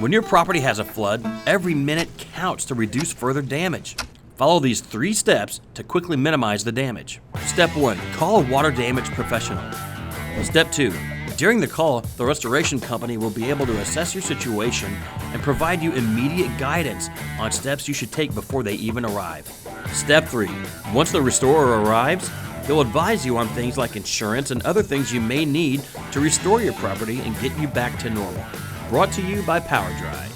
When your property has a flood, every minute counts to reduce further damage. Follow these 3 steps to quickly minimize the damage. Step 1. Call a water damage professional. Step 2. During the call, the restoration company will be able to assess your situation and provide you immediate guidance on steps you should take before they even arrive. Step 3. Once the restorer arrives, they'll advise you on things like insurance and other things you may need to restore your property and get you back to normal. Brought to you by PowerDry.